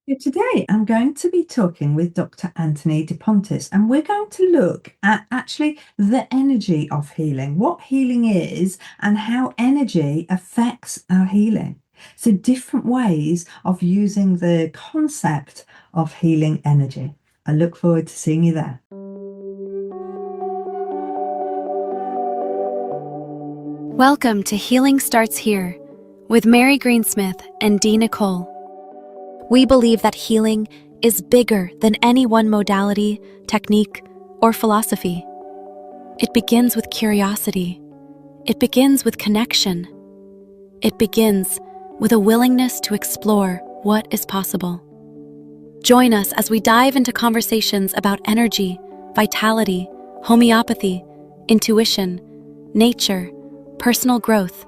So today, I'm going to be talking with Dr. Anthony De Pontes, and we're going to look at actually the energy of healing, what healing is, and how energy affects our healing. So, different ways of using the concept of healing energy. I look forward to seeing you there. Welcome to Healing Starts Here with Mary Greensmith and Dee Nicole. We believe that healing is bigger than any one modality, technique, or philosophy. It begins with curiosity. It begins with connection. It begins with a willingness to explore what is possible. Join us as we dive into conversations about energy, vitality, homeopathy, intuition, nature, personal growth,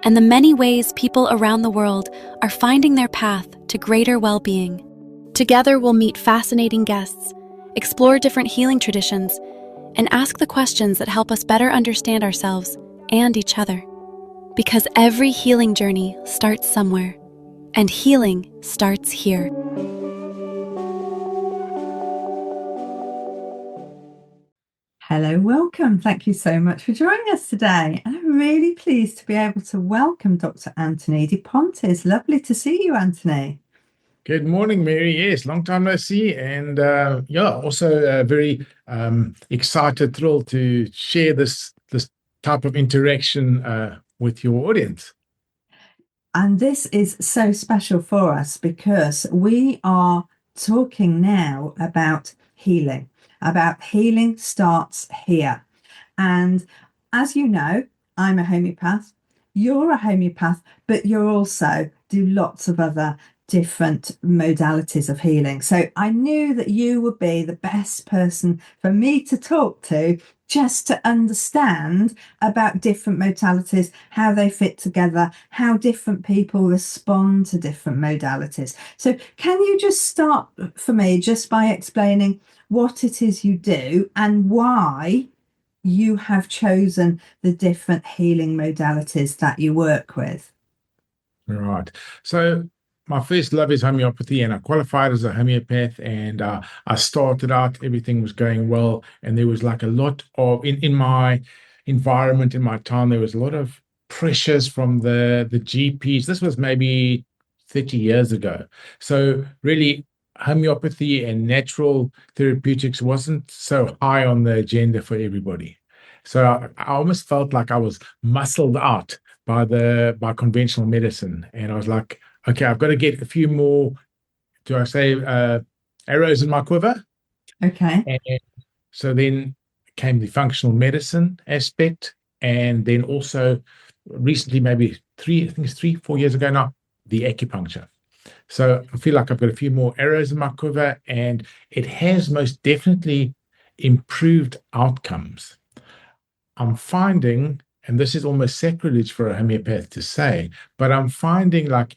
and the many ways people around the world are finding their path to greater well-being. Together, we'll meet fascinating guests, explore different healing traditions, and ask the questions that help us better understand ourselves and each other. Because every healing journey starts somewhere, and healing starts here. Hello, welcome. Thank you so much for joining us today. I'm really pleased to be able to welcome Dr. Anthony De Pontes. Lovely to see you, Anthony. Good morning, Mary. Yes, long time no see. And also very excited, thrilled to share this type of interaction with your audience. And this is so special for us because we are talking now about healing starts here. And as you know, I'm a homeopath, you're a homeopath, but you also do lots of other different modalities of healing. So I knew that you would be the best person for me to talk to just to understand about different modalities, how they fit together, how different people respond to different modalities. So can you just start for me just by explaining what it is you do and why you have chosen the different healing modalities that you work with? Right. So my first love is homeopathy, and I qualified as a homeopath. And I started out, everything was going well, and there was like a lot of in my environment, in my town, there was a lot of pressures from the GPs. This was maybe 30 years ago. So really, homeopathy and natural therapeutics wasn't so high on the agenda for everybody. So I almost felt like I was muscled out by conventional medicine. And I was like, okay, I've got to get a few more, do I say, arrows in my quiver? Okay. And so then came the functional medicine aspect. And then also recently, maybe I think it's 3, 4 years ago now, the acupuncture. So I feel like I've got a few more arrows in my quiver, and it has most definitely improved outcomes. I'm finding, and this is almost sacrilege for a homeopath to say, but I'm finding, like,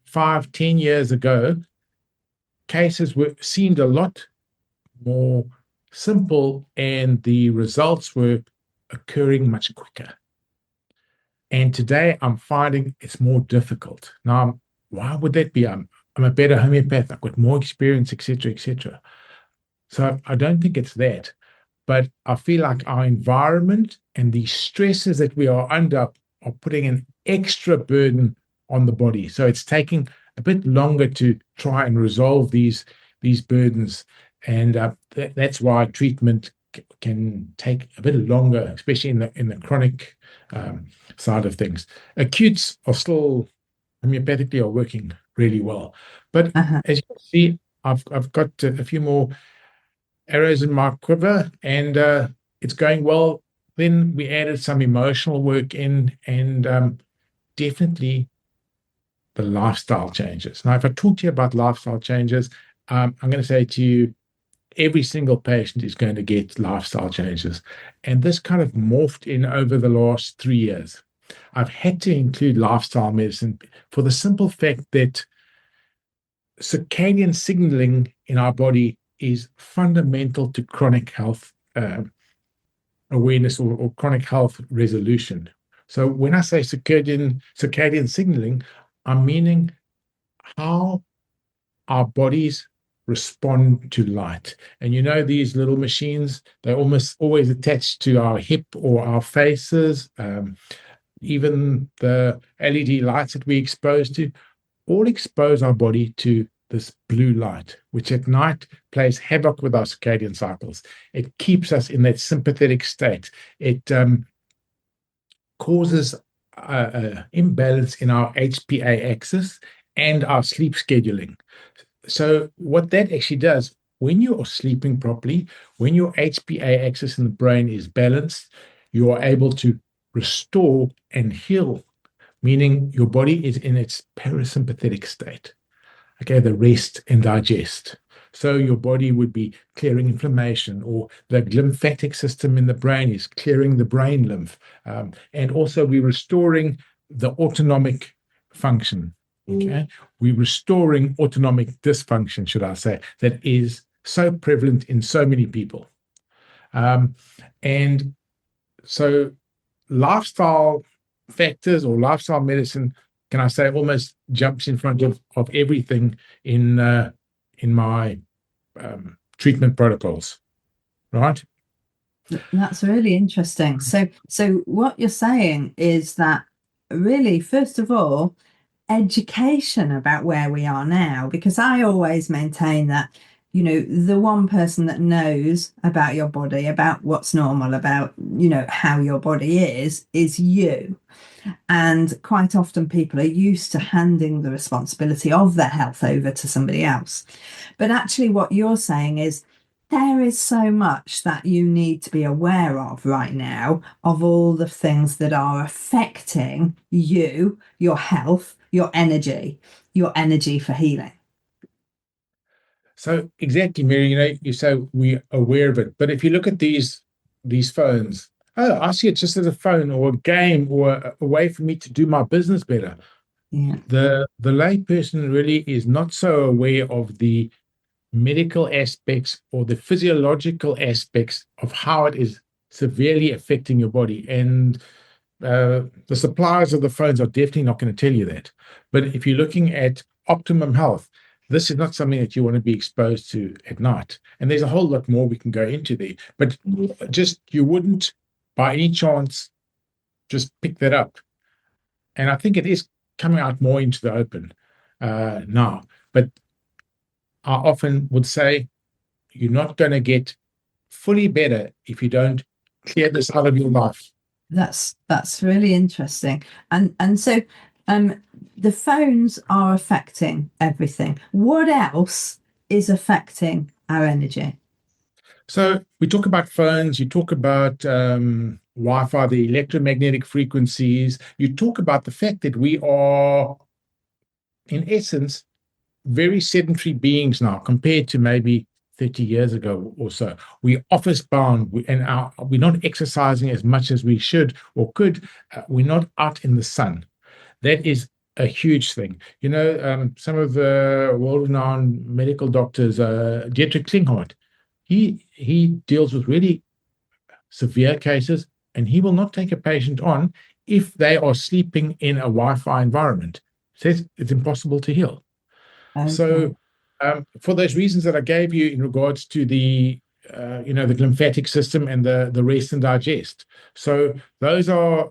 5, 10 years ago, cases seemed a lot more simple and the results were occurring much quicker. And today I'm finding it's more difficult. Now, why would that be? I'm a better homeopath. I've got more experience, etc., etc. So I don't think it's that. But I feel like our environment and the stresses that we are under are putting an extra burden on the body. So it's taking a bit longer to try and resolve these burdens, and that's why treatment can take a bit longer, especially in the chronic side of things. Acutes are still homeopathically are working really well, but Uh-huh. as you can see, I've got a few more arrows in my quiver, and it's going well. Then we added some emotional work in, and definitely the lifestyle changes. Now, if I talk to you about lifestyle changes, I'm going to say to you, every single patient is going to get lifestyle changes. And this kind of morphed in over the last 3 years. I've had to include lifestyle medicine for the simple fact that circadian signaling in our body is fundamental to chronic health awareness, or chronic health resolution. So when I say circadian signaling, I'm meaning how our bodies respond to light. And these little machines, they're almost always attached to our hip or our faces. Even the LED lights that we expose to, all expose our body to this blue light, which at night plays havoc with our circadian cycles. It keeps us in that sympathetic state. It causes imbalance in our HPA axis and our sleep scheduling. So what that actually does, when you are sleeping properly, when your HPA axis in the brain is balanced, you are able to restore and heal, meaning your body is in its parasympathetic state. Okay, the rest and digest. So your body would be clearing inflammation, or the lymphatic system in the brain is clearing the brain lymph. And also we're restoring the autonomic function. Okay, we're restoring autonomic dysfunction, should I say, that is so prevalent in so many people. And so lifestyle factors or lifestyle medicine, can I say, almost jumps in front of everything in my treatment protocols, right? That's really interesting. So what you're saying is that really, first of all, education about where we are now, because I always maintain that, the one person that knows about your body, about what's normal, about, how your body is you. And quite often people are used to handing the responsibility of their health over to somebody else. But actually, what you're saying is there is so much that you need to be aware of right now, of all the things that are affecting you, your health, your energy for healing. So exactly, Mary, you say we're aware of it. But if you look at these phones, oh, I see it just as a phone or a game or a way for me to do my business better. Yeah. The lay person really is not so aware of the medical aspects or the physiological aspects of how it is severely affecting your body. And the suppliers of the phones are definitely not going to tell you that. But if you're looking at optimum health, this is not something that you want to be exposed to at night. And there's a whole lot more we can go into there. But just, you wouldn't by any chance just pick that up. And I think it is coming out more into the open now. But I often would say you're not going to get fully better if you don't clear this out of your life. That's really interesting. And so the phones are affecting everything. What else is affecting our energy? So we talk about phones, you talk about Wi-Fi, the electromagnetic frequencies, you talk about the fact that we are, in essence, very sedentary beings now compared to maybe 30 years ago or so. We're office bound, we're not exercising as much as we should or could. We're not out in the sun. That is a huge thing. Some of the world-renowned medical doctors, Dietrich Klinghardt, he deals with really severe cases, and he will not take a patient on if they are sleeping in a Wi-Fi environment. Says it's impossible to heal. Okay. So, for those reasons that I gave you in regards to the lymphatic system and the rest and digest. So those are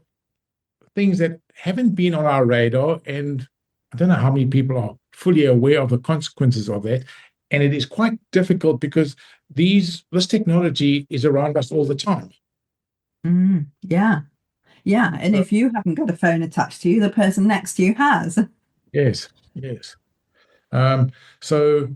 things that haven't been on our radar, and I don't know how many people are fully aware of the consequences of that. And it is quite difficult because this technology is around us all the time. Yeah. And So, if you haven't got a phone attached to you, the person next to you has. yes. So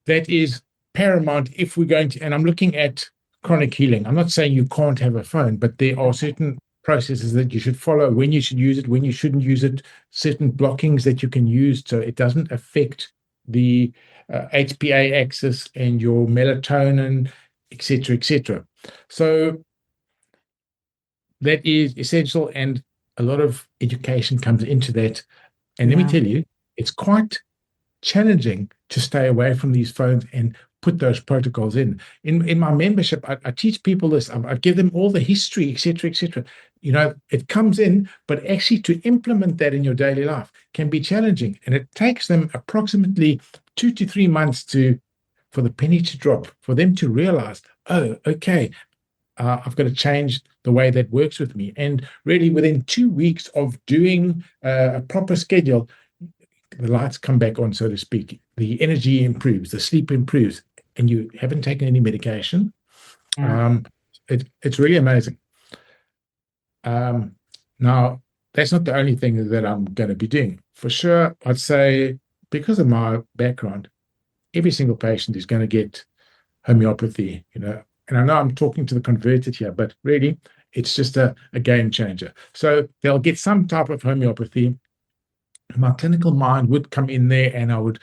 that is paramount if we're going to, and I'm looking at chronic healing. I'm not saying you can't have a phone, but there are certain processes that you should follow, when you should use it, when you shouldn't use it, certain blockings that you can use so it doesn't affect the HPA axis and your melatonin, etc. So that is essential, and a lot of education comes into that. And let me tell you, it's quite challenging to stay away from these phones and put those protocols in my membership. I teach people this. I give them all the history, etc., etc. It comes in, but actually to implement that in your daily life can be challenging, and it takes them approximately 2 to 3 months for the penny to drop, for them to realize, oh, okay, I've got to change the way that works with me. And really, within 2 weeks of doing a proper schedule, the lights come back on, so to speak. The energy improves, the sleep improves, and you haven't taken any medication. Yeah. It's really amazing. Now, that's not the only thing that I'm going to be doing. For sure, I'd say, because of my background, every single patient is going to get homeopathy, and I know I'm talking to the converted here, but really, it's just a game changer. So they'll get some type of homeopathy. My clinical mind would come in there, and I would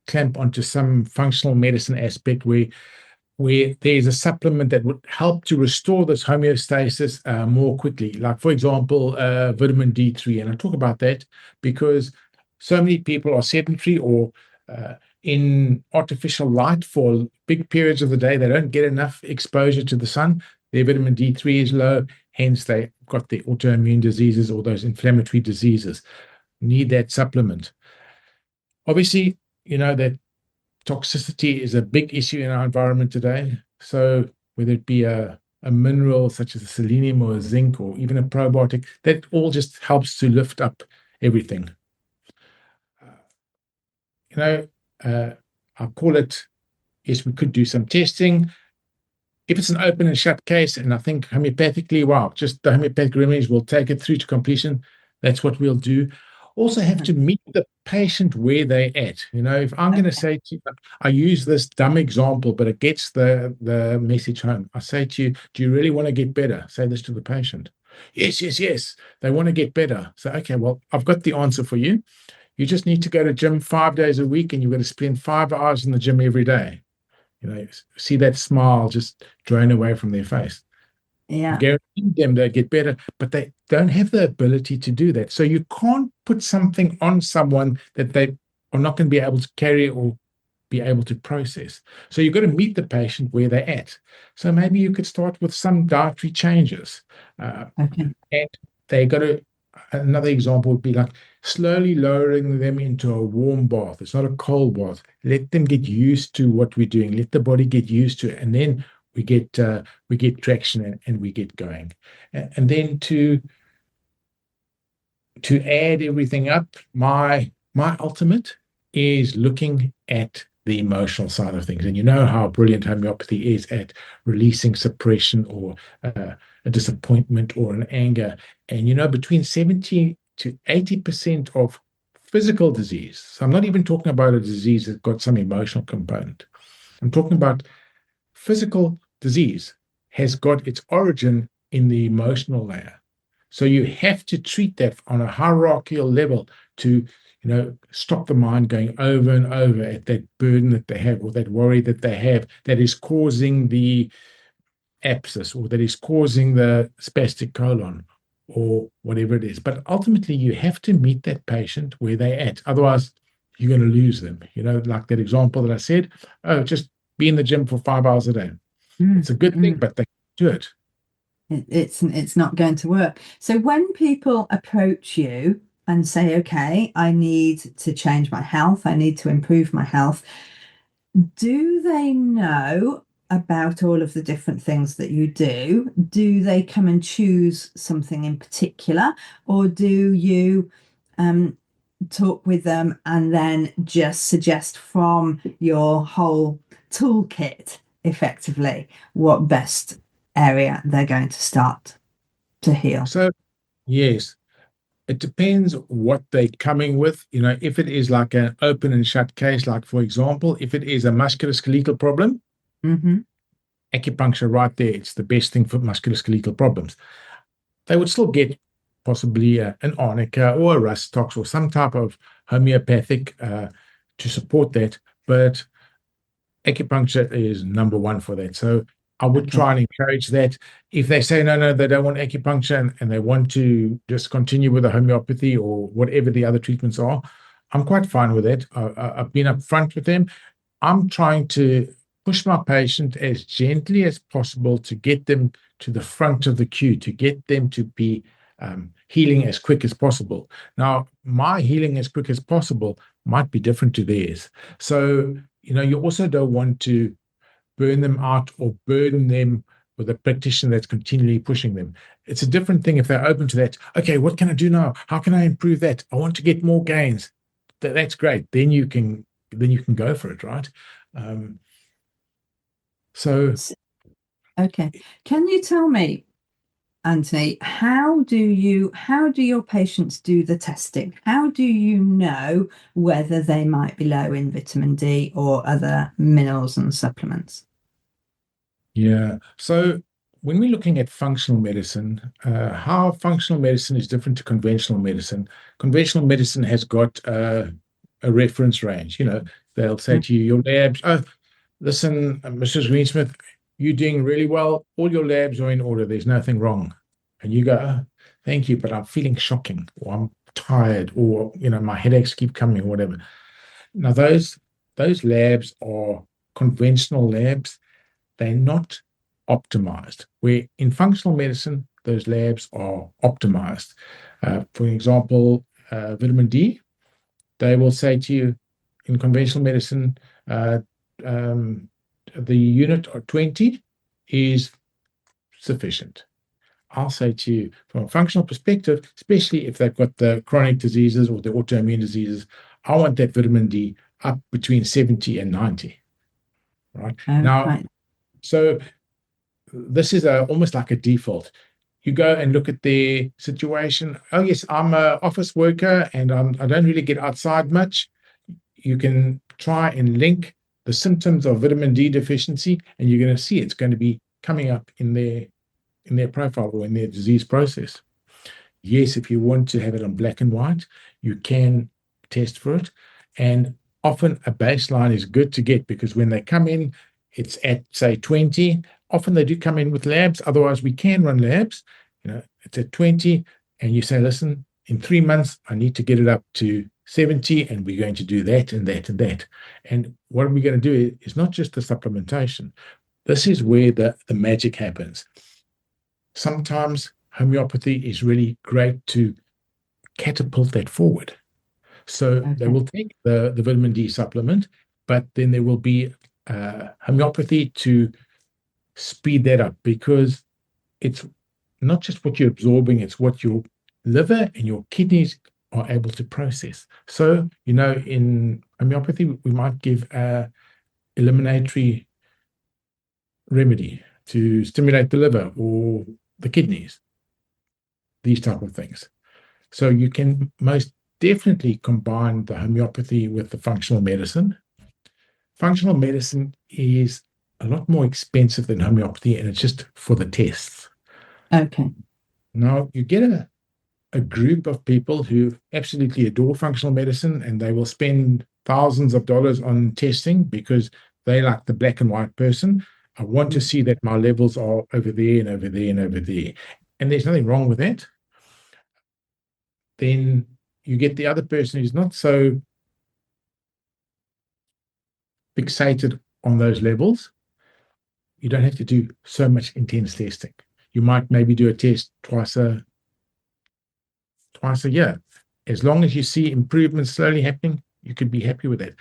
clamp onto some functional medicine aspect where there's a supplement that would help to restore this homeostasis more quickly. Like, for example, vitamin D3. And I talk about that because so many people are sedentary or in artificial light for big periods of the day. They don't get enough exposure to the sun. Their vitamin D3 is low, hence they got the autoimmune diseases or those inflammatory diseases. Need that supplement. Obviously, that toxicity is a big issue in our environment today. So whether it be a mineral such as a selenium or a zinc or even a probiotic, that all just helps to lift up everything. I call it, yes, we could do some testing. If it's an open and shut case, and I think homeopathically, wow, just the homeopathic remedies will take it through to completion, that's what we'll do. Also have to meet the patient where they're at. If I'm going to say to you, I use this dumb example, but it gets the message home. I say to you, do you really want to get better? Say this to the patient. Yes, yes, yes. They want to get better. So, okay, well, I've got the answer for you. You just need to go to gym 5 days a week, and you've got to spend 5 hours in the gym every day. See that smile just drain away from their face. Yeah. Guarantee them they get better, but they don't have the ability to do that. So you can't put something on someone that they are not going to be able to carry or be able to process. So you've got to meet the patient where they're at. So maybe you could start with some dietary changes. Okay. And they got to, another example would be like slowly lowering them into a warm bath. It's not a cold bath. Let them get used to what we're doing. Let the body get used to it. And then we get traction and we get going. And then to add everything up, my ultimate is looking at the emotional side of things. And you know how brilliant homeopathy is at releasing suppression or a disappointment or an anger. And between 70 to 80% of physical disease, so I'm not even talking about a disease that's got some emotional component. I'm talking about physical disease has got its origin in the emotional layer. So you have to treat that on a hierarchical level to, stop the mind going over and over at that burden that they have or that worry that they have that is causing the abscess or that is causing the spastic colon or whatever it is. But ultimately, you have to meet that patient where they're at. Otherwise, you're going to lose them. Like that example that I said, oh, just be in the gym for 5 hours a day. It's a good thing, but they do it. It's not going to work. So when people approach you and say, okay, I need to change my health, I need to improve my health, do they know about all of the different things that you do? Do they come and choose something in particular, or do you talk with them and then just suggest from your whole toolkit effectively what best area they're going to start to heal? So, yes, it depends what they're coming with. If it is like an open and shut case, like for example, if it is a musculoskeletal problem, acupuncture right there, it's the best thing for musculoskeletal problems. They would still get possibly an arnica or a rust tox or some type of homeopathic to support that, but acupuncture is number one for that. So I would try and encourage that. If they say no, they don't want acupuncture and they want to just continue with the homeopathy or whatever the other treatments are, I'm quite fine with that. I've been upfront with them. I'm trying to push my patient as gently as possible to get them to the front of the queue, to get them to be healing as quick as possible. Now, my healing as quick as possible might be different to theirs. So, you also don't want to burn them out or burden them with a practitioner that's continually pushing them. It's a different thing if they're open to that. Okay, what can I do now? How can I improve that? I want to get more gains. That's great. Then you can go for it, right? So Okay. Can you tell me, Anthony, how do your patients do the testing? How do you know whether they might be low in vitamin D or other minerals and supplements? yeah. So when we're looking at functional medicine, how functional medicine is different to conventional medicine. Conventional medicine has got a reference range. They'll say to you, your labs, oh, listen, Mrs. Greensmith, you're doing really well. All your labs are in order. There's nothing wrong. And you go, oh, thank you, but I'm feeling shocking, or I'm tired, or my headaches keep coming, or whatever. Now those labs are conventional labs. They're not optimized. Where in functional medicine, those labs are optimized. For example, vitamin D, they will say to you in conventional medicine, the unit of 20 is sufficient. I'll say to you, from a functional perspective, especially if they've got the chronic diseases or the autoimmune diseases, I want that vitamin D up between 70 and 90. Right? Now, Right. so this is almost like a default. You go and look at their situation. Oh, yes, I'm an office worker and I don't really get outside much. You can try and link the symptoms of vitamin D deficiency, and you're going to see it's going to be coming up in their profile or in their disease process. Yes, if you want to have it on black and white, you can test for it. And often a baseline is good to get, because when they come in, it's at, say, 20. Often they do come in with labs. Otherwise, we can run labs. It's at 20, and you say, listen, in 3 months, I need to get it up to 70, and we're going to do that and that and that. And what we're going to do is not just the supplementation. This is where the magic happens. Sometimes homeopathy is really great to catapult that forward. So they will take the vitamin D supplement, but then there will be homeopathy to speed that up, because it's not just what you're absorbing, it's what your liver and your kidneys are able to process. So, in homeopathy, we might give a eliminatory remedy to stimulate the liver or the kidneys, these type of things. So you can most definitely combine the homeopathy with the functional medicine. Functional medicine is a lot more expensive than homeopathy, and it's just for the tests. Okay. Now, you get a group of people who absolutely adore functional medicine, and they will spend thousands of dollars on testing because they like the black and white person. I want to see that my levels are over there and over there and over there. And there's nothing wrong with that. Then you get the other person who's not so fixated on those levels. You don't have to do so much intense testing. You might maybe do a test twice a year. As long as you see improvements slowly happening, you could be happy with that.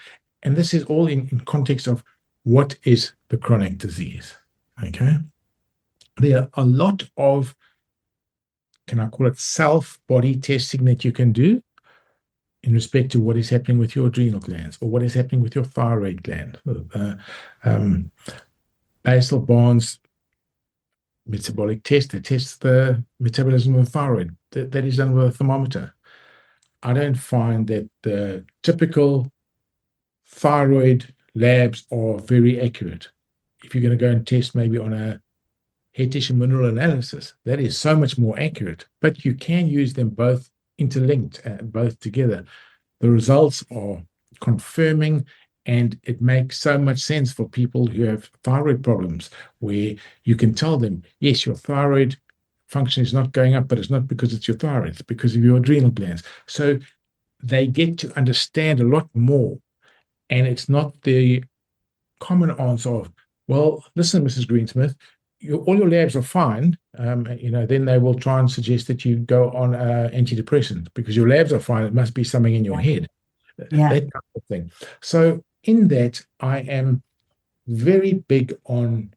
And this is all in context of what is the chronic disease. Okay. There are a lot of, can I call it, self-body testing that you can do in respect to what is happening with your adrenal glands or what is happening with your thyroid gland. Basal Barnes metabolic test that tests the metabolism of the thyroid. That is done with a thermometer. I don't find that the typical thyroid labs are very accurate. If you're going to go and test maybe on a hair tissue mineral analysis, that is so much more accurate. But you can use them both interlinked, both together. The results are confirming, and it makes so much sense for people who have thyroid problems, where you can tell them, yes, your thyroid function is not going up, but it's not because it's your thyroid, it's because of your adrenal glands. So they get to understand a lot more, and it's not the common answer of, well, listen, Mrs. Greensmith, all your labs are fine. Then they will try and suggest that you go on antidepressant because your labs are fine. It must be something in your head, Yeah. that kind of thing. So in that, I am very big on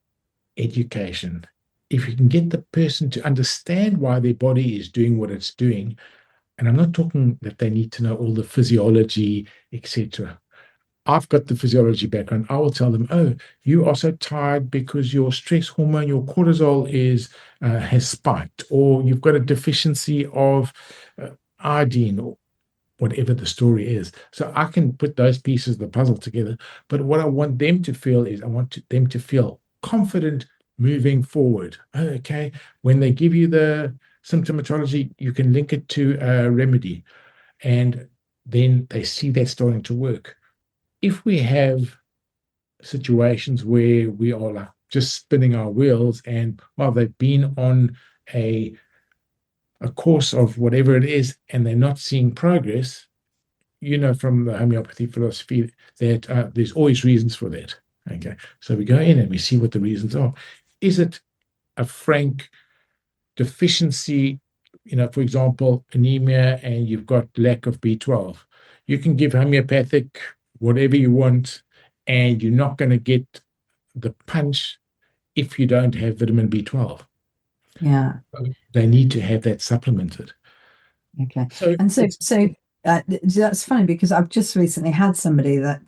education. If you can get the person to understand why their body is doing what it's doing, and I'm not talking that they need to know all the physiology, etc. I've got the physiology background. I will tell them, oh, you are so tired because your stress hormone, your cortisol has spiked, or you've got a deficiency of iodine, or whatever the story is. So I can put those pieces of the puzzle together. But what I want them to feel is them to feel confident moving forward. Okay. When they give you the symptomatology, you can link it to a remedy. And then they see that starting to work. If we have situations where we are like just spinning our wheels and well, they've been on a course of whatever it is and they're not seeing progress, from the homeopathy philosophy that there's always reasons for that. Okay, so we go in and we see what the reasons are. Is it a frank deficiency? For example, anemia, and you've got lack of B12. You can give homeopathic whatever you want, and you're not going to get the punch if you don't have vitamin B12. Yeah. They need to have that supplemented. Okay. So And that's funny because I've just recently had somebody that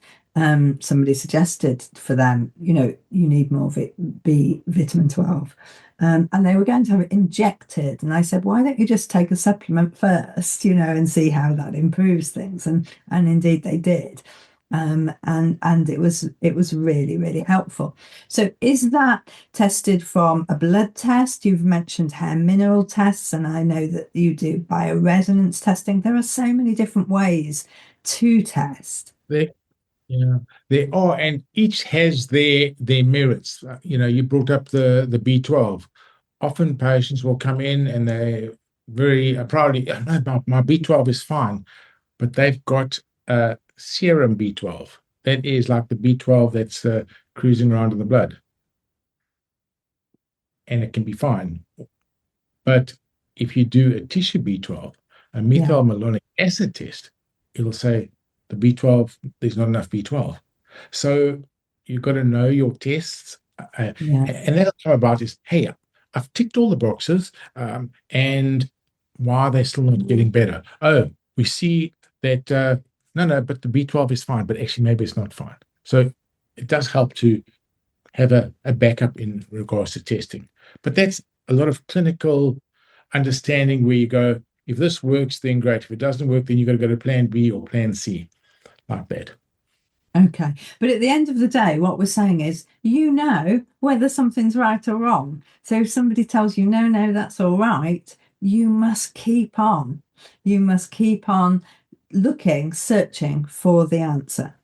somebody suggested for them, you need more vitamin 12. And they were going to have it injected. And I said, why don't you just take a supplement first, and see how that improves things? And indeed they did. And it was really, really helpful. So is that tested from a blood test? You've mentioned hair mineral tests, and I know that you do bioresonance testing. There are so many different ways to test. there, yeah, there are, and each has their merits. You brought up the B12. Often patients will come in and they very proudly, no, my B12 is fine, but they've got serum B12. That is like the B12 that's cruising around in the blood, and it can be fine. But if you do a tissue B12, a Yeah, methylmalonic acid test, it'll say the B12, there's not enough B12. So you've got to know your tests. yeah, And that'll come about is, hey, I've ticked all the boxes, and why are they still not getting better? Oh, we see that, no, but the B12 is fine, but actually maybe it's not fine. So it does help to have a backup in regards to testing. But that's a lot of clinical understanding where you go, if this works, then great. If it doesn't work, then you've got to go to plan B or plan C, like that. okay. But at the end of the day, what we're saying is, whether something's right or wrong. So if somebody tells you, no, no, that's all right, you must keep on. You must keep on looking, searching for the answer.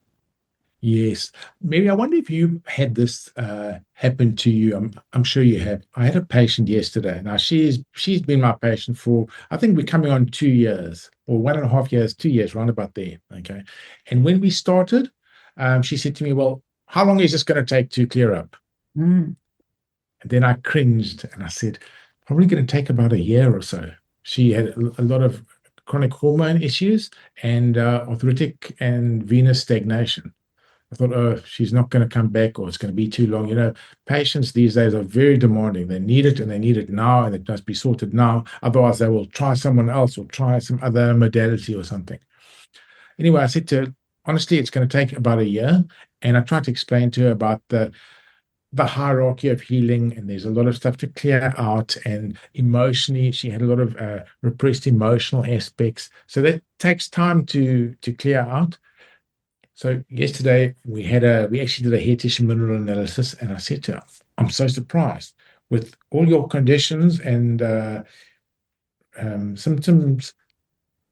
Yes. Mary, I wonder if you had this happen to you. I'm sure you have. I had a patient yesterday. Now she's been my patient for, I think we're coming on 2 years or 1.5 years, 2 years, round about there. Okay. And when we started, she said to me, well, how long is this going to take to clear up? Mm, And then I cringed and I said, probably going to take about a year or so. She had a lot of chronic hormone issues and arthritic and venous stagnation. I thought, oh, she's not going to come back or it's going to be too long. Patients these days are very demanding. They need it and they need it now and it must be sorted now. Otherwise, they will try someone else or try some other modality or something. Anyway, I said to her, honestly, it's going to take about a year. And I tried to explain to her about the hierarchy of healing, and there's a lot of stuff to clear out. And emotionally, she had a lot of repressed emotional aspects. So that takes time to clear out. So yesterday we actually did a hair tissue mineral analysis, and I said to her, "I'm so surprised with all your conditions and symptoms.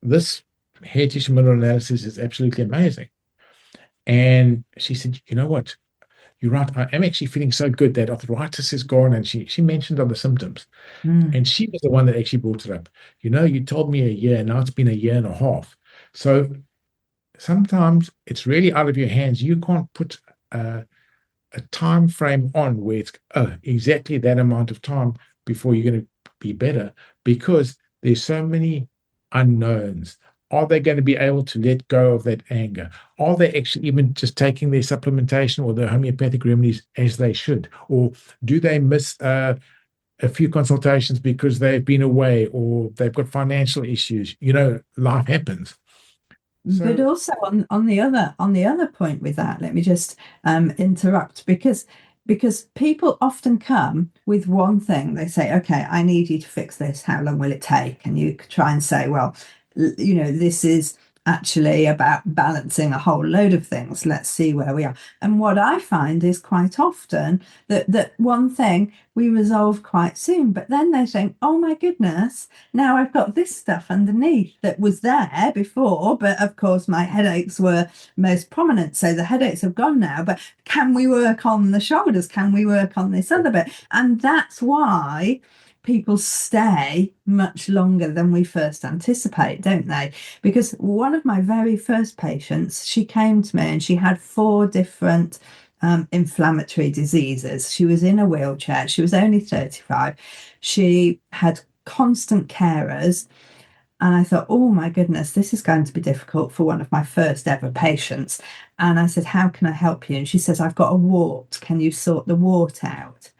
This hair tissue mineral analysis is absolutely amazing." And she said, "You know what? You're right. I am actually feeling so good that arthritis is gone." And she mentioned other symptoms, mm. and she was the one that actually brought it up. You told me a year, now it's been a year and a half. So sometimes it's really out of your hands. You can't put a time frame on where it's exactly that amount of time before you're going to be better, because there's so many unknowns. Are they going to be able to let go of that anger? Are they actually even just taking their supplementation or their homeopathic remedies as they should? Or do they miss a few consultations because they've been away or they've got financial issues? Life happens. But So, also on the other point with that, let me just interrupt, because people often come with one thing. They say, okay, I need you to fix this. How long will it take? And you could try and say, well, this is actually about balancing a whole load of things. Let's see where we are. And what I find is quite often that one thing we resolve quite soon, but then they think, oh my goodness, now I've got this stuff underneath that was there before, but of course my headaches were most prominent. So the headaches have gone now, but can we work on the shoulders? Can we work on this other bit? And that's why people stay much longer than we first anticipate, don't they? Because one of my very first patients, she came to me and she had 4 different inflammatory diseases. She was in a wheelchair. She was only 35. She had constant carers. And I thought, oh my goodness, this is going to be difficult for one of my first ever patients. And I said, how can I help you? And she says, I've got a wart. Can you sort the wart out?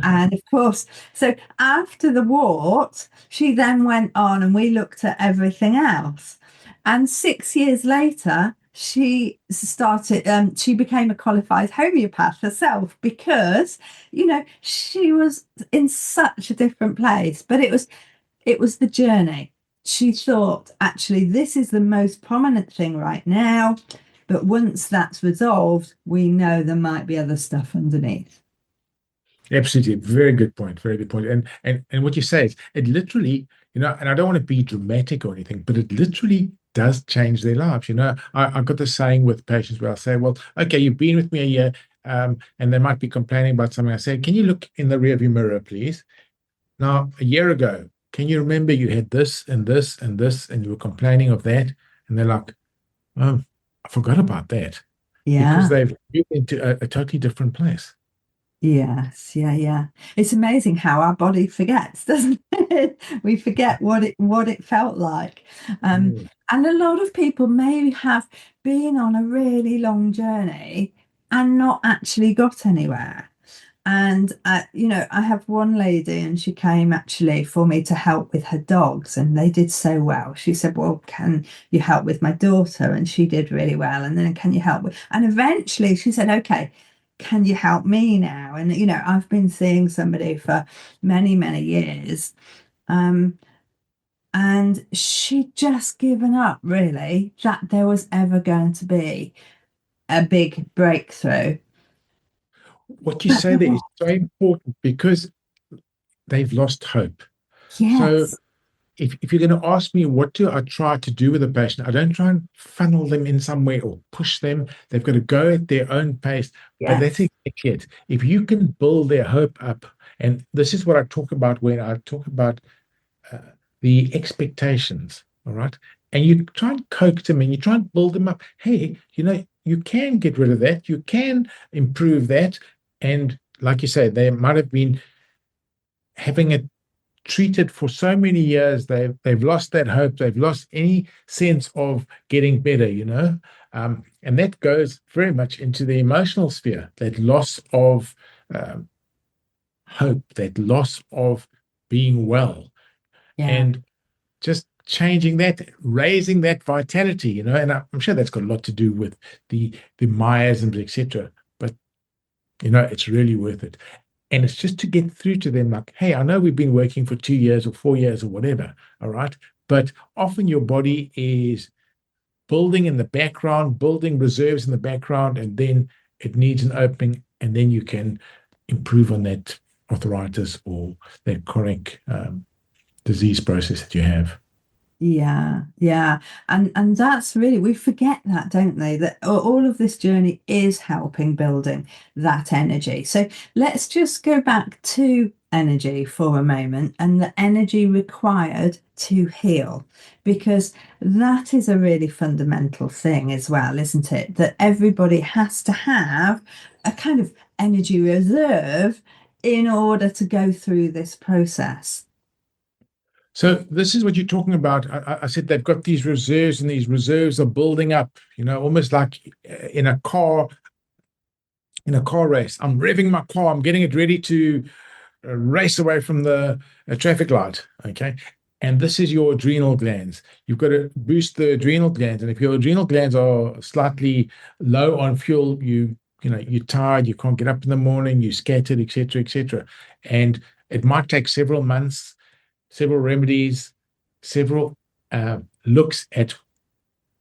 And of course, so after the wart, she then went on and we looked at everything else. And 6 years later, she became a qualified homeopath herself, because, she was in such a different place. But it was the journey. She thought, actually, this is the most prominent thing right now. But once that's resolved, we know there might be other stuff underneath. absolutely, very good point, very good point. And what you say is, it literally, and I don't want to be dramatic or anything, but it literally does change their lives. I've got this saying with patients where I say, well, okay, you've been with me a year, and they might be complaining about something. I say, can you look in the rearview mirror, please? Now, a year ago, can you remember you had this and this and this, and you were complaining of that? And they're like, oh, I forgot about that, because Yeah. they've moved into a totally different place. Yes, yeah, yeah. It's amazing how our body forgets, doesn't it? We forget what it felt like. Um, Mm. and a lot of people may have been on a really long journey and not actually got anywhere. And I have one lady, and she came actually for me to help with her dogs, and they did so well. She said, well, can you help with my daughter? And she did really well. And then, can you help with, and eventually she said, okay, can you help me now? And I've been seeing somebody for many, many years. Um, and she'd just given up, really, that there was ever going to be a big breakthrough. What you But say there is so important, because they've lost hope. So yes, if you're going to ask me what do I try to do with a patient, I don't try and funnel them in some way or push them. They've got to go at their own pace. But that's yes. exactly it. If you can build their hope up, and this is what I talk about when I talk about uh, the expectations, all right? And you try and coax them and you try and build them up. Hey, you can get rid of that. You can improve that. And like you say, they might have been having it treated for so many years, they've lost that hope, they've lost any sense of getting better. And that goes very much into the emotional sphere, that loss of um, hope, that loss of being well, Yeah. and just changing that, raising that vitality. And I'm sure that's got a lot to do with the miasms, etc. But it's really worth it. And it's just to get through to them like, hey, I know we've been working for 2 years or 4 years or whatever, all right? But often your body is building in the background, building reserves in the background, and then it needs an opening, and then you can improve on that arthritis or that chronic disease process that you have. Yeah, yeah. And that's really, we forget that, don't they? That all of this journey is helping building that energy. So let's just go back to energy for a moment and the energy required to heal, because that is a really fundamental thing as well, isn't it? That everybody has to have a kind of energy reserve in order to go through this process. So this is what you're talking about. I said they've got these reserves, and these reserves are building up, almost like in a car race. I'm revving my car, I'm getting it ready to race away from the traffic light. Okay. And this is your adrenal glands. You've got to boost the adrenal glands. And if your adrenal glands are slightly low on fuel, you're tired, you can't get up in the morning, you're scattered, etc., etc. And it might take several months, several remedies, several looks at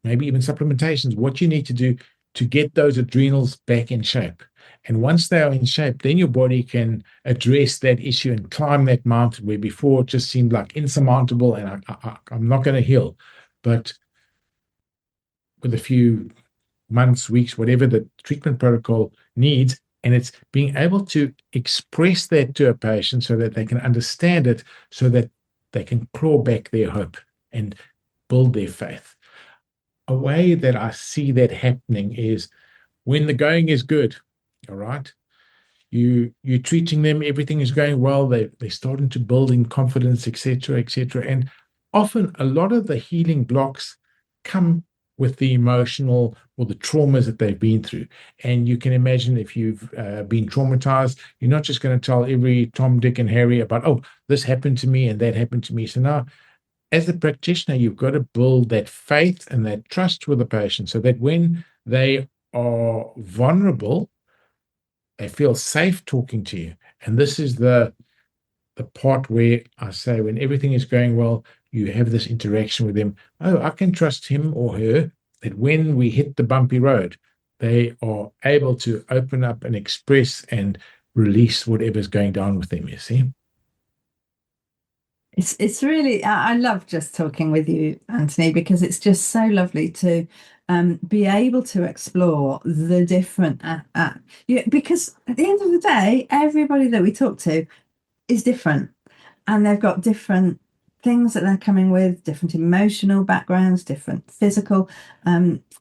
maybe even supplementations, what you need to do to get those adrenals back in shape. And once they are in shape, then your body can address that issue and climb that mountain where before it just seemed like insurmountable and I'm not going to heal. But with a few months, weeks, whatever the treatment protocol needs, and it's being able to express that to a patient so that they can understand it, so that they can claw back their hope and build their faith. A way that I see that happening is when the going is good, all right? You're treating them, everything is going well, they're starting to build in confidence, etc., etc. And often a lot of the healing blocks come with the emotional or the traumas that they've been through. And you can imagine if you've been traumatized, you're not just going to tell every Tom, Dick, and Harry about, oh, this happened to me and that happened to me. So now, as a practitioner, you've got to build that faith and that trust with the patient so that when they are vulnerable, they feel safe talking to you. And this is the part where I say, when everything is going well, you have this interaction with them. Oh, I can trust him or her that when we hit the bumpy road, they are able to open up and express and release whatever's going down with them, you see? It's really, I love just talking with you, Anthony, because it's just so lovely to be able to explore the different yeah, because at the end of the day, everybody that we talk to is different, and they've got different things that they're coming with, different emotional backgrounds, different physical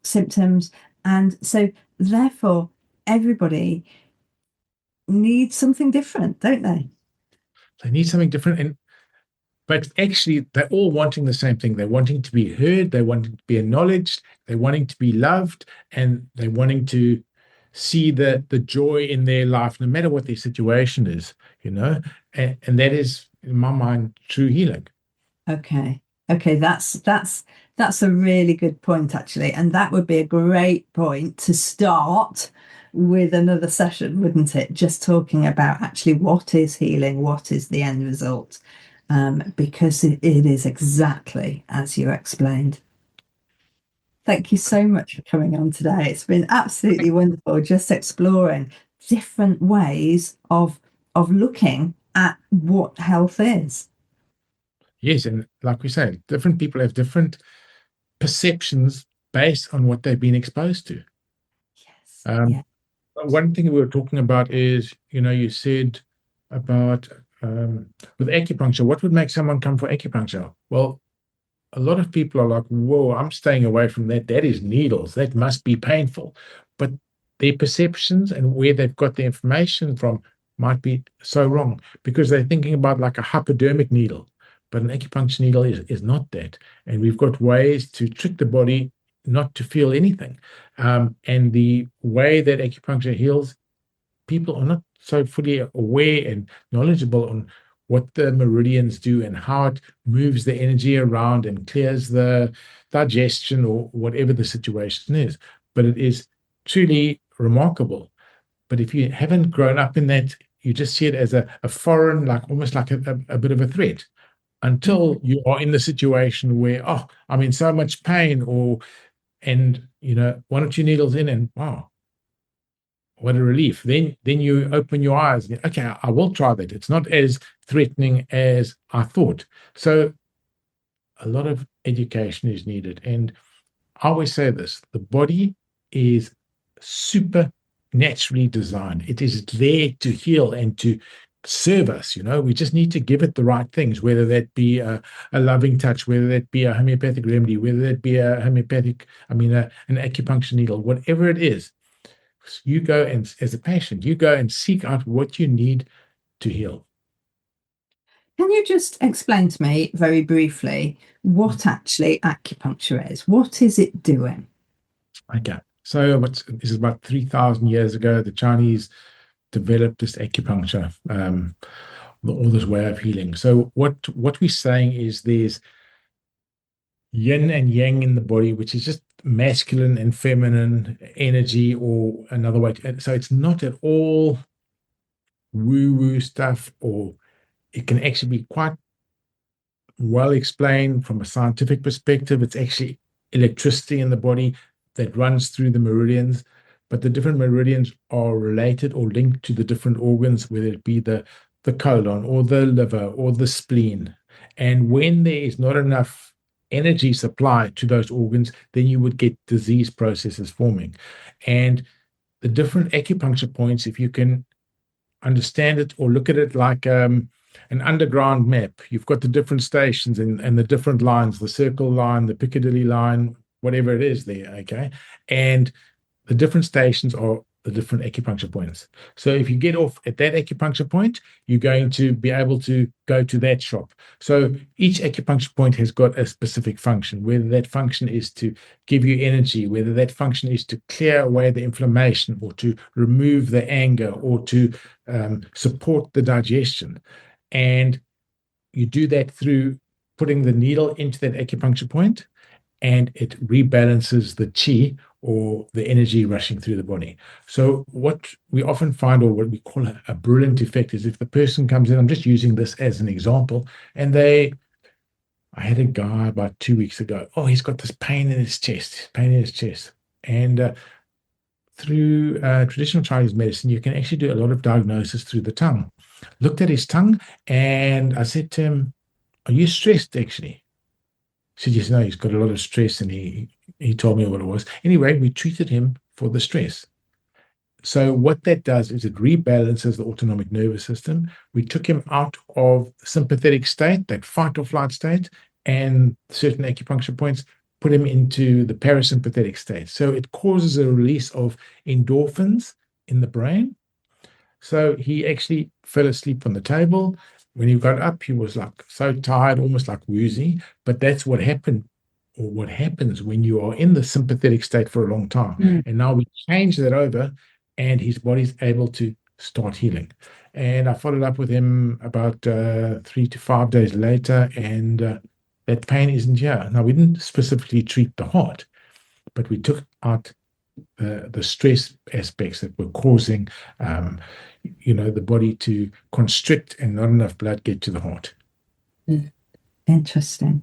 symptoms, and so therefore everybody needs something different, don't they? They need something different. But actually, they're all wanting the same thing. They're wanting to be heard, they're wanting to be acknowledged, they're wanting to be loved, and they're wanting to see the joy in their life, no matter what their situation is, and that is, in my mind, true healing. Okay. Okay, that's a really good point actually. And that would be a great point to start with another session, wouldn't it? Just talking about actually what is healing, what is the end result. Because it is exactly as you explained. Thank you so much for coming on today. It's been absolutely wonderful just exploring different ways of looking at what health is. Yes, and like we say, different people have different perceptions based on what they've been exposed to. Yes. Um, Yeah. One thing we were talking about is, you said about with acupuncture, what would make someone come for acupuncture? Well, a lot of people are like, whoa, I'm staying away from that. That is needles. That must be painful. But their perceptions and where they've got the information from might be so wrong because they're thinking about like a hypodermic needle. But an acupuncture needle is not that. And we've got ways to trick the body not to feel anything. And the way that acupuncture heals, people are not so fully aware and knowledgeable on what the meridians do and how it moves the energy around and clears the digestion or whatever the situation is. But it is truly remarkable. But if you haven't grown up in that, you just see it as a foreign, like almost like a bit of a threat until you are in the situation where, oh, I'm in so much pain, and one or two needles in, and wow, what a relief. Then you open your eyes. Okay, I will try that. It's not as threatening as I thought. So a lot of education is needed. And I always say this, the body is super naturally designed. It is there to heal and to serve us. We just need to give it the right things, whether that be a loving touch, whether that be a homeopathic remedy, whether that be a homeopathic, an acupuncture needle, whatever it is. You go and, as a patient, you go and seek out what you need to heal. Can you just explain to me very briefly what actually acupuncture is? What is it doing? Okay. So this is about 3,000 years ago. The Chinese developed this acupuncture, all this way of healing. So what we're saying is there's yin and yang in the body, which is just masculine and feminine energy, or another way. So it's not at all woo-woo stuff, or it can actually be quite well explained from a scientific perspective. It's actually electricity in the body that runs through the meridians, but the different meridians are related or linked to the different organs, whether it be the colon or the liver or the spleen. And when there is not enough energy supply to those organs, then you would get disease processes forming. And the different acupuncture points, if you can understand it or look at it like an underground map. You've got the different stations and the different lines, the Circle line, the Piccadilly line, whatever it is there, okay? And the different stations are the different acupuncture points. So if you get off at that acupuncture point, you're going to be able to go to that shop. So each acupuncture point has got a specific function, whether that function is to give you energy, whether that function is to clear away the inflammation, or to remove the anger, or to support the digestion. And you do that through putting the needle into that acupuncture point, and it rebalances the chi, or the energy rushing through the body. So what we often find, or what we call a brilliant effect, is if the person comes in, I'm just using this as an example, and I had a guy about 2 weeks ago, he's got this pain in his chest. And through traditional Chinese medicine, you can actually do a lot of diagnosis through the tongue. Looked at his tongue, and I said to him, "Are you stressed, actually?" He said, "Yes, no, he's got a lot of stress," and he told me what it was. Anyway, we treated him for the stress. So what that does is it rebalances the autonomic nervous system. We took him out of the sympathetic state, that fight or flight state, and certain acupuncture points put him into the parasympathetic state. So it causes a release of endorphins in the brain. So he actually fell asleep on the table. When he got up, he was like so tired, almost like woozy. But that's what happened, or what happens when you are in the sympathetic state for a long time. Mm. And now we change that over, and his body's able to start healing. And I followed up with him about 3 to 5 days later, and that pain isn't here. Now, we didn't specifically treat the heart, but we took out the stress aspects that were causing the body to constrict and not enough blood get to the heart. Interesting.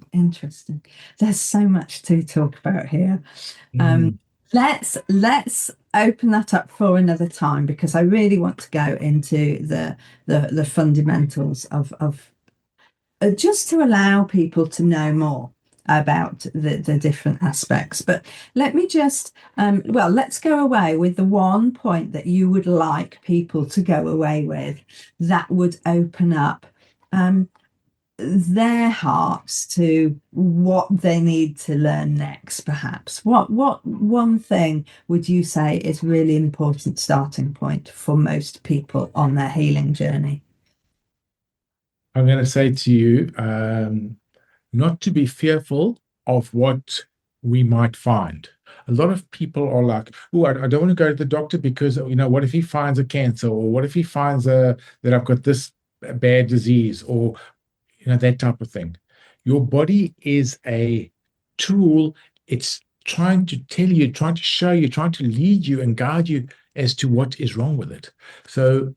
There's so much to talk about here. Let's open that up for another time, because I really want to go into the fundamentals of just to allow people to know more about the different aspects. But let me just let's go away with the one point that you would like people to go away with, that would open up their hearts to what they need to learn next. Perhaps what one thing would you say is really important starting point for most people on their healing journey? I'm going to say to you, not to be fearful of what we might find. A lot of people are like, "Oh, I don't want to go to the doctor because, what if he finds a cancer, or what if he finds that I've got this bad disease, or that type of thing." Your body is a tool. It's trying to tell you, trying to show you, trying to lead you and guide you as to what is wrong with it. So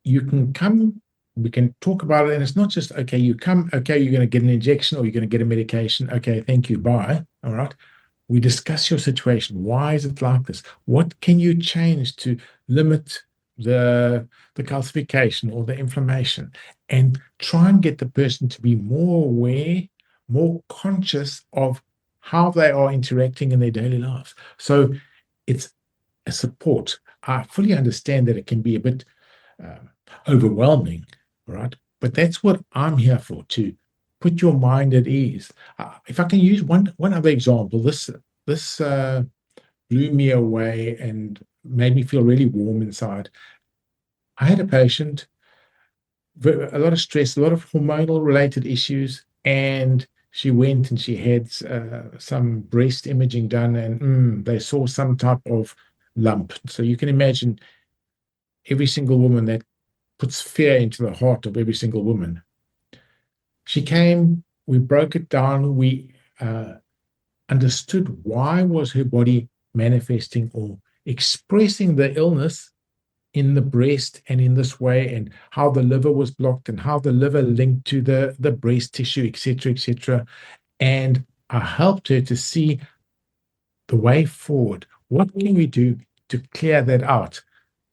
you can come, we can talk about it, and it's not just, okay, you come, okay, you're going to get an injection, or you're going to get a medication. Okay, thank you, bye. All right. We discuss your situation. Why is it like this? What can you change to limit the calcification or the inflammation, and try and get the person to be more aware, more conscious of how they are interacting in their daily lives. So it's a support. I fully understand that it can be a bit overwhelming, right? But that's what I'm here for, to put your mind at ease. If I can use one other example, this blew me away and made me feel really warm inside. I had a patient, a lot of stress, a lot of hormonal related issues, and she went and she had some breast imaging done, and they saw some type of lump. So you can imagine every single woman, that puts fear into the heart of every single woman. She came, we broke it down, we understood why was her body manifesting or expressing the illness in the breast and in this way, and how the liver was blocked and how the liver linked to the breast tissue, etc., etc. And I helped her to see the way forward. What can we do to clear that out?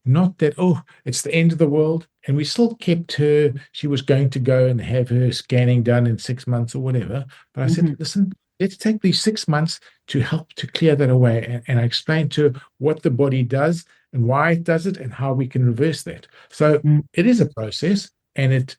Not that, oh, it's the end of the world. And we still kept her, she was going to go and have her scanning done in 6 months or whatever. But I said, listen, let's take these 6 months to help to clear that away. And I explained to her what the body does and why it does it and how we can reverse that. So it is a process, and it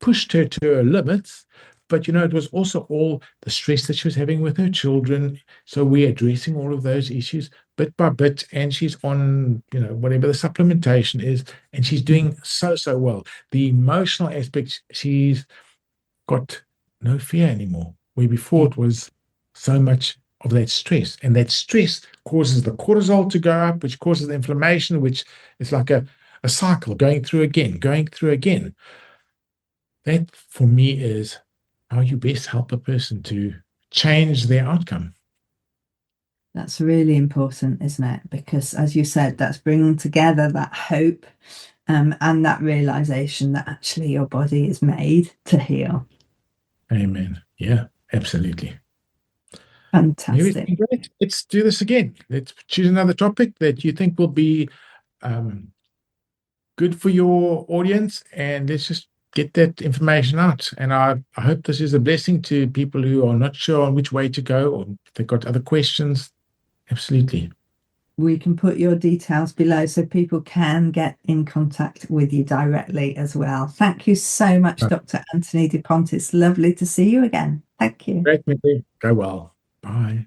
pushed her to her limits. But, it was also all the stress that she was having with her children. So we're addressing all of those issues bit by bit. And she's on, whatever the supplementation is, and she's doing so, so well. The emotional aspect, she's got no fear anymore, where before it was so much of that stress. And that stress causes the cortisol to go up, which causes the inflammation, which is like a cycle going through again. That, for me, is how you best help a person to change their outcome. That's really important, isn't it? Because, as you said, that's bringing together that hope and that realization that actually your body is made to heal. Amen. Yeah, absolutely. Fantastic. Great. Let's do this again. Let's choose another topic that you think will be good for your audience, and let's just get that information out. And I hope this is a blessing to people who are not sure on which way to go, or if they've got other questions. Absolutely. We can put your details below so people can get in contact with you directly as well. Thank you so much, Dr. Anthony de Pontes. Lovely to see you again. Thank you. Great, Mindy. Go well. Bye.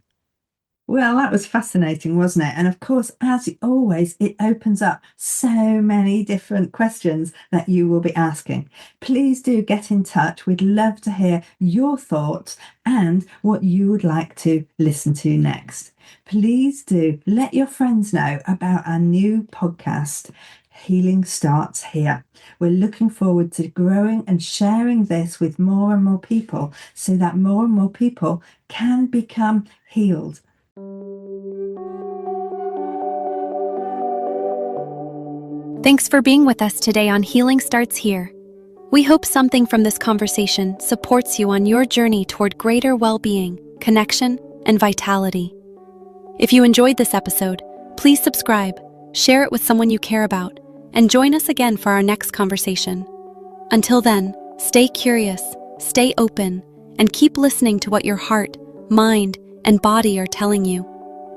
Well, that was fascinating, wasn't it? And of course, as always, it opens up so many different questions that you will be asking. Please do get in touch. We'd love to hear your thoughts and what you would like to listen to next. Please do let your friends know about our new podcast, Healing Starts Here. We're looking forward to growing and sharing this with more and more people so that more and more people can become healed. Thanks for being with us today on Healing Starts Here. We hope something from this conversation supports you on your journey toward greater well-being, connection, and vitality. If you enjoyed this episode, please subscribe, share it with someone you care about, and join us again for our next conversation. Until then, stay curious, stay open, and keep listening to what your heart, mind, and body are telling you,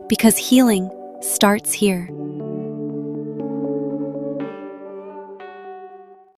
because healing starts here.